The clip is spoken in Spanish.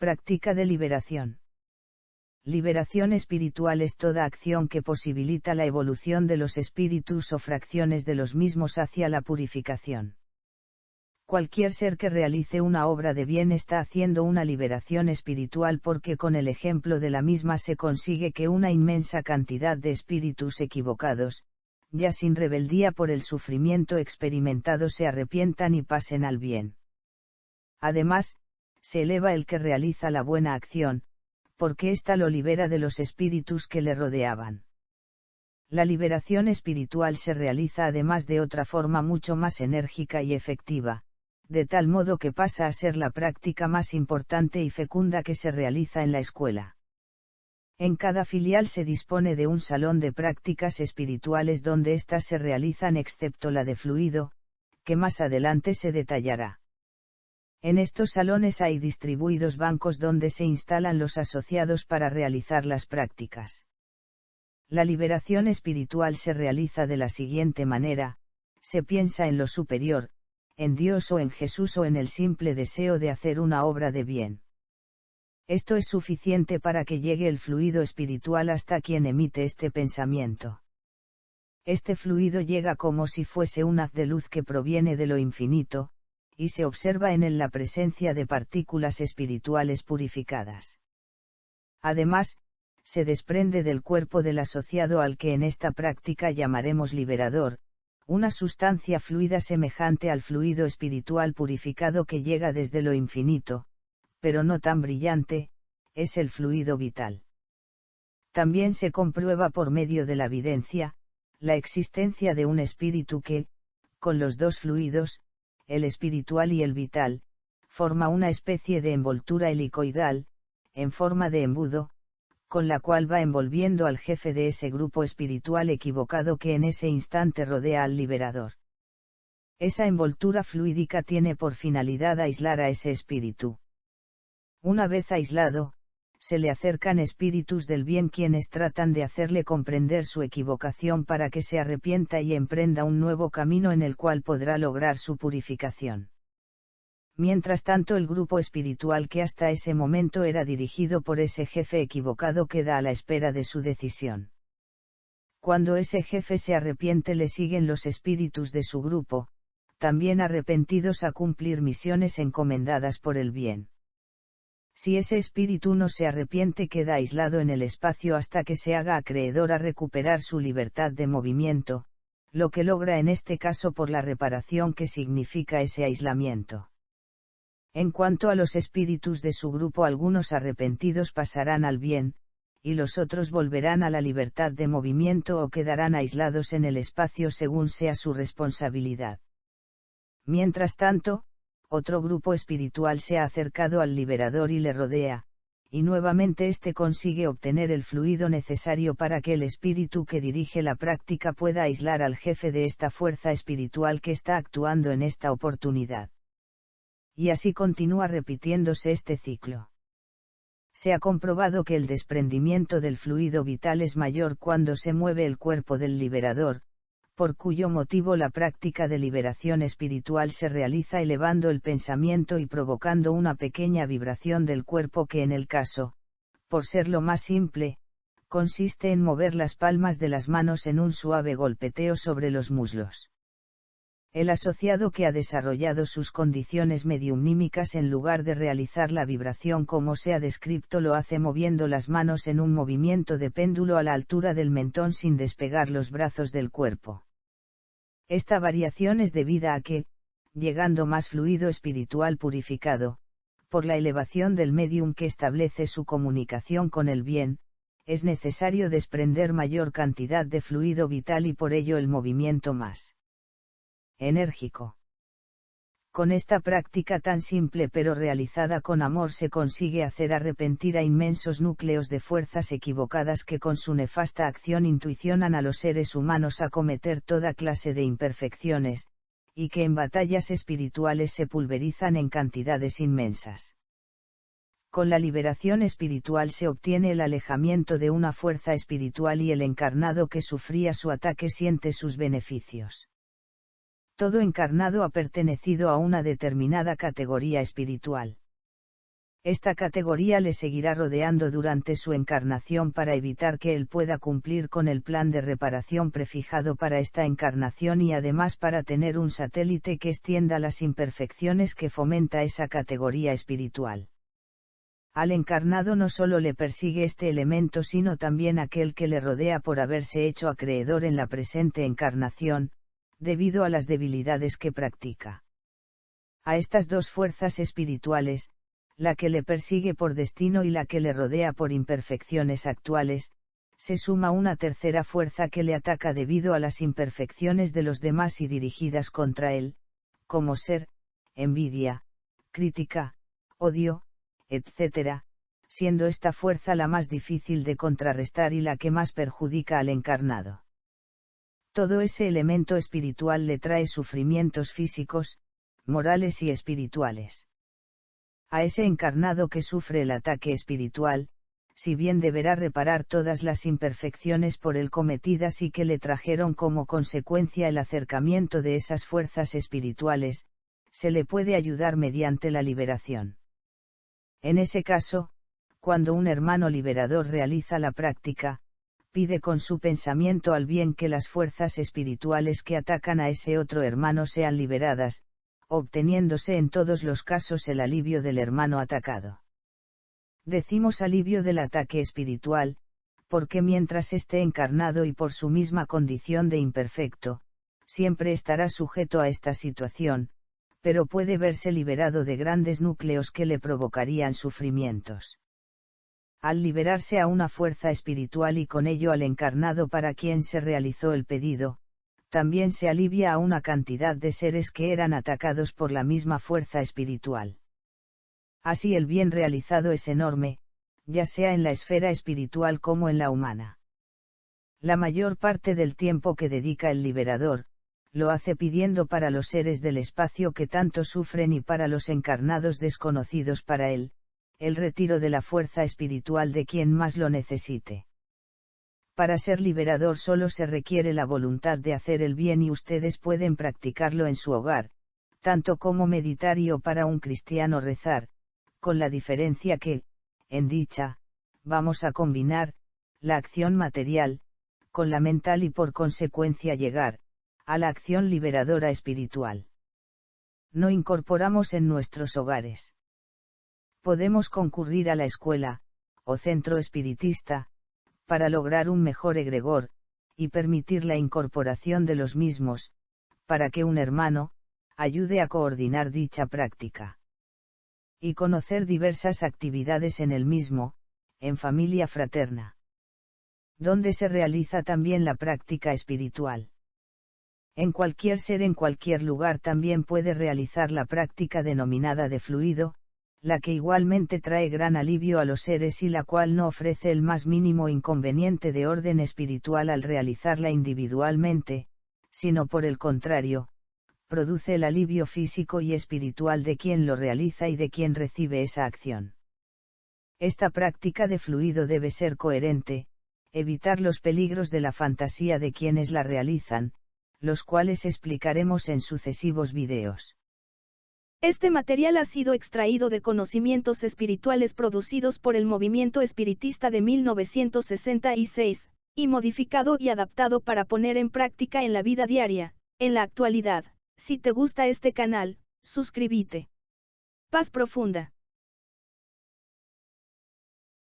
Práctica de liberación. Liberación espiritual es toda acción que posibilita la evolución de los espíritus o fracciones de los mismos hacia la purificación. Cualquier ser que realice una obra de bien está haciendo una liberación espiritual porque con el ejemplo de la misma se consigue que una inmensa cantidad de espíritus equivocados, ya sin rebeldía por el sufrimiento experimentado, se arrepientan y pasen al bien. Además, se eleva el que realiza la buena acción, porque ésta lo libera de los espíritus que le rodeaban. La liberación espiritual se realiza además de otra forma mucho más enérgica y efectiva, de tal modo que pasa a ser la práctica más importante y fecunda que se realiza en la escuela. En cada filial se dispone de un salón de prácticas espirituales donde éstas se realizan excepto la de fluido, que más adelante se detallará. En estos salones hay distribuidos bancos donde se instalan los asociados para realizar las prácticas. La liberación espiritual se realiza de la siguiente manera: se piensa en lo superior, en Dios o en Jesús o en el simple deseo de hacer una obra de bien. Esto es suficiente para que llegue el fluido espiritual hasta quien emite este pensamiento. Este fluido llega como si fuese un haz de luz que proviene de lo infinito, y se observa en él la presencia de partículas espirituales purificadas. Además, se desprende del cuerpo del asociado al que en esta práctica llamaremos liberador, una sustancia fluida semejante al fluido espiritual purificado que llega desde lo infinito, pero no tan brillante, es el fluido vital. También se comprueba por medio de la evidencia, la existencia de un espíritu que, con los dos fluidos, el espiritual y el vital, forma una especie de envoltura helicoidal, en forma de embudo, con la cual va envolviendo al jefe de ese grupo espiritual equivocado que en ese instante rodea al liberador. Esa envoltura fluídica tiene por finalidad aislar a ese espíritu. Una vez aislado, se le acercan espíritus del bien quienes tratan de hacerle comprender su equivocación para que se arrepienta y emprenda un nuevo camino en el cual podrá lograr su purificación. Mientras tanto, el grupo espiritual que hasta ese momento era dirigido por ese jefe equivocado queda a la espera de su decisión. Cuando ese jefe se arrepiente, le siguen los espíritus de su grupo, también arrepentidos a cumplir misiones encomendadas por el bien. Si ese espíritu no se arrepiente, queda aislado en el espacio hasta que se haga acreedor a recuperar su libertad de movimiento, lo que logra en este caso por la reparación que significa ese aislamiento. En cuanto a los espíritus de su grupo, algunos arrepentidos pasarán al bien, y los otros volverán a la libertad de movimiento o quedarán aislados en el espacio según sea su responsabilidad. Mientras tanto, otro grupo espiritual se ha acercado al liberador y le rodea, y nuevamente éste consigue obtener el fluido necesario para que el espíritu que dirige la práctica pueda aislar al jefe de esta fuerza espiritual que está actuando en esta oportunidad. Y así continúa repitiéndose este ciclo. Se ha comprobado que el desprendimiento del fluido vital es mayor cuando se mueve el cuerpo del liberador, por cuyo motivo la práctica de liberación espiritual se realiza elevando el pensamiento y provocando una pequeña vibración del cuerpo que en el caso, por ser lo más simple, consiste en mover las palmas de las manos en un suave golpeteo sobre los muslos. El asociado que ha desarrollado sus condiciones mediumnímicas, en lugar de realizar la vibración como se ha descrito, lo hace moviendo las manos en un movimiento de péndulo a la altura del mentón sin despegar los brazos del cuerpo. Esta variación es debida a que, llegando más fluido espiritual purificado, por la elevación del médium que establece su comunicación con el bien, es necesario desprender mayor cantidad de fluido vital y por ello el movimiento más enérgico. Con esta práctica tan simple pero realizada con amor se consigue hacer arrepentir a inmensos núcleos de fuerzas equivocadas que con su nefasta acción intuicionan a los seres humanos a cometer toda clase de imperfecciones, y que en batallas espirituales se pulverizan en cantidades inmensas. Con la liberación espiritual se obtiene el alejamiento de una fuerza espiritual y el encarnado que sufría su ataque siente sus beneficios. Todo encarnado ha pertenecido a una determinada categoría espiritual. Esta categoría le seguirá rodeando durante su encarnación para evitar que él pueda cumplir con el plan de reparación prefijado para esta encarnación y además para tener un satélite que extienda las imperfecciones que fomenta esa categoría espiritual. Al encarnado no solo le persigue este elemento sino también aquel que le rodea por haberse hecho acreedor en la presente encarnación, debido a las debilidades que practica. A estas dos fuerzas espirituales, la que le persigue por destino y la que le rodea por imperfecciones actuales, se suma una tercera fuerza que le ataca debido a las imperfecciones de los demás y dirigidas contra él, como ser, envidia, crítica, odio, etc., siendo esta fuerza la más difícil de contrarrestar y la que más perjudica al encarnado. Todo ese elemento espiritual le trae sufrimientos físicos, morales y espirituales. A ese encarnado que sufre el ataque espiritual, si bien deberá reparar todas las imperfecciones por él cometidas y que le trajeron como consecuencia el acercamiento de esas fuerzas espirituales, se le puede ayudar mediante la liberación. En ese caso, cuando un hermano liberador realiza la práctica, pide con su pensamiento al bien que las fuerzas espirituales que atacan a ese otro hermano sean liberadas, obteniéndose en todos los casos el alivio del hermano atacado. Decimos alivio del ataque espiritual, porque mientras esté encarnado y por su misma condición de imperfecto, siempre estará sujeto a esta situación, pero puede verse liberado de grandes núcleos que le provocarían sufrimientos. Al liberarse a una fuerza espiritual y con ello al encarnado para quien se realizó el pedido, también se alivia a una cantidad de seres que eran atacados por la misma fuerza espiritual. Así el bien realizado es enorme, ya sea en la esfera espiritual como en la humana. La mayor parte del tiempo que dedica el liberador, lo hace pidiendo para los seres del espacio que tanto sufren y para los encarnados desconocidos para él, el retiro de la fuerza espiritual de quien más lo necesite. Para ser liberador solo se requiere la voluntad de hacer el bien y ustedes pueden practicarlo en su hogar, tanto como meditar y o para un cristiano rezar, con la diferencia que, en dicha, vamos a combinar, la acción material, con la mental y por consecuencia llegar, a la acción liberadora espiritual. No incorporamos en nuestros hogares. Podemos concurrir a la escuela, o centro espiritista, para lograr un mejor egregor, y permitir la incorporación de los mismos, para que un hermano, ayude a coordinar dicha práctica. Y conocer diversas actividades en el mismo, en familia fraterna, donde se realiza también la práctica espiritual. En cualquier ser en cualquier lugar también puede realizar la práctica denominada de fluido, la que igualmente trae gran alivio a los seres y la cual no ofrece el más mínimo inconveniente de orden espiritual al realizarla individualmente, sino por el contrario, produce el alivio físico y espiritual de quien lo realiza y de quien recibe esa acción. Esta práctica de fluido debe ser coherente, evitar los peligros de la fantasía de quienes la realizan, los cuales explicaremos en sucesivos videos. Este material ha sido extraído de conocimientos espirituales producidos por el movimiento espiritista de 1966, y modificado y adaptado para poner en práctica en la vida diaria. En la actualidad, si te gusta este canal, suscríbete. Paz profunda.